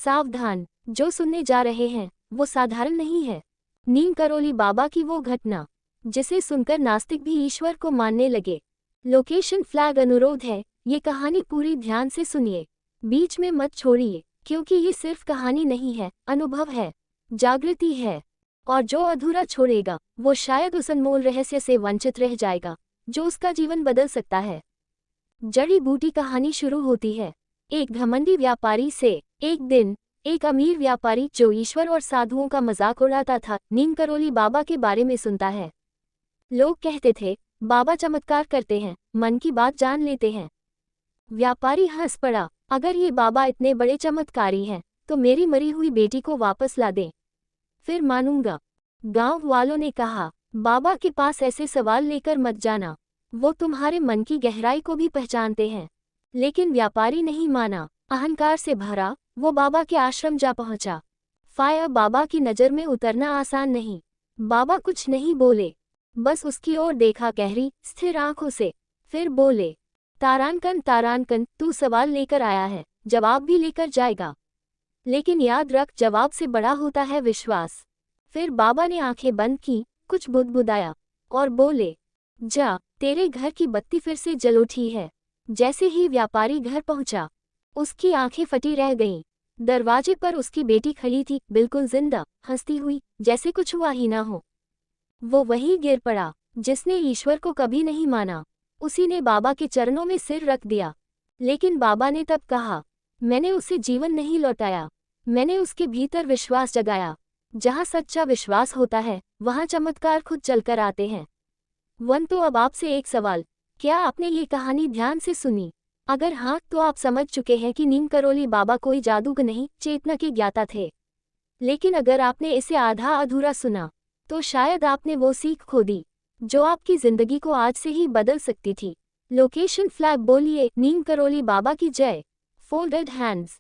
सावधान, जो सुनने जा रहे हैं वो साधारण नहीं है। नीम करोली बाबा की वो घटना जिसे सुनकर नास्तिक भी ईश्वर को मानने लगे। लोकेशन फ्लैग अनुरोध है, ये कहानी पूरी ध्यान से सुनिए, बीच में मत छोड़िए, क्योंकि ये सिर्फ कहानी नहीं है, अनुभव है, जागृति है। और जो अधूरा छोड़ेगा वो शायद उस अनमोल रहस्य से वंचित रह जाएगा जो उसका जीवन बदल सकता है। जड़ी बूटी कहानी शुरू होती है एक घमंडी व्यापारी से। एक दिन एक अमीर व्यापारी जो ईश्वर और साधुओं का मजाक उड़ाता था, नीम करोली बाबा के बारे में सुनता है। लोग कहते थे, बाबा चमत्कार करते हैं, मन की बात जान लेते हैं। व्यापारी हंस पड़ा, अगर ये बाबा इतने बड़े चमत्कारी हैं तो मेरी मरी हुई बेटी को वापस ला दें, फिर मानूंगा। गांव वालों ने कहा, बाबा के पास ऐसे सवाल लेकर मत जाना, वो तुम्हारे मन की गहराई को भी पहचानते हैं। लेकिन व्यापारी नहीं माना। अहंकार से भरा वो बाबा के आश्रम जा पहुंचा। फायर बाबा की नज़र में उतरना आसान नहीं। बाबा कुछ नहीं बोले, बस उसकी ओर देखा गहरी स्थिर आंखों से। फिर बोले, तारानकन तारानकन, तू सवाल लेकर आया है, जवाब भी लेकर जाएगा, लेकिन याद रख, जवाब से बड़ा होता है विश्वास। फिर बाबा ने आंखें बंद की, कुछ बुदबुदाया और बोले, जा, तेरे घर की बत्ती फिर से जल उठी है। जैसे ही व्यापारी घर पहुंचा, उसकी आंखें फटी रह गईं। दरवाजे पर उसकी बेटी खड़ी थी, बिल्कुल जिंदा, हंसती हुई, जैसे कुछ हुआ ही ना हो। वो वहीं गिर पड़ा जिसने ईश्वर को कभी नहीं माना। उसी ने बाबा के चरणों में सिर रख दिया। लेकिन बाबा ने तब कहा, मैंने उसे जीवन नहीं लौटाया, मैंने उसके भीतर विश्वास जगाया। जहाँ सच्चा विश्वास होता है वहाँ चमत्कार खुद चलकर आते हैं। तो अब आपसे एक सवाल, क्या आपने ये कहानी ध्यान से सुनी? अगर हाँ, तो आप समझ चुके हैं कि नीम करोली बाबा कोई जादूगर नहीं, चेतना के ज्ञाता थे। लेकिन अगर आपने इसे आधा अधूरा सुना तो शायद आपने वो सीख खो दी जो आपकी जिंदगी को आज से ही बदल सकती थी। लोकेशन फ्लैग बोलिए, नीम करोली बाबा की जय। Folded hands.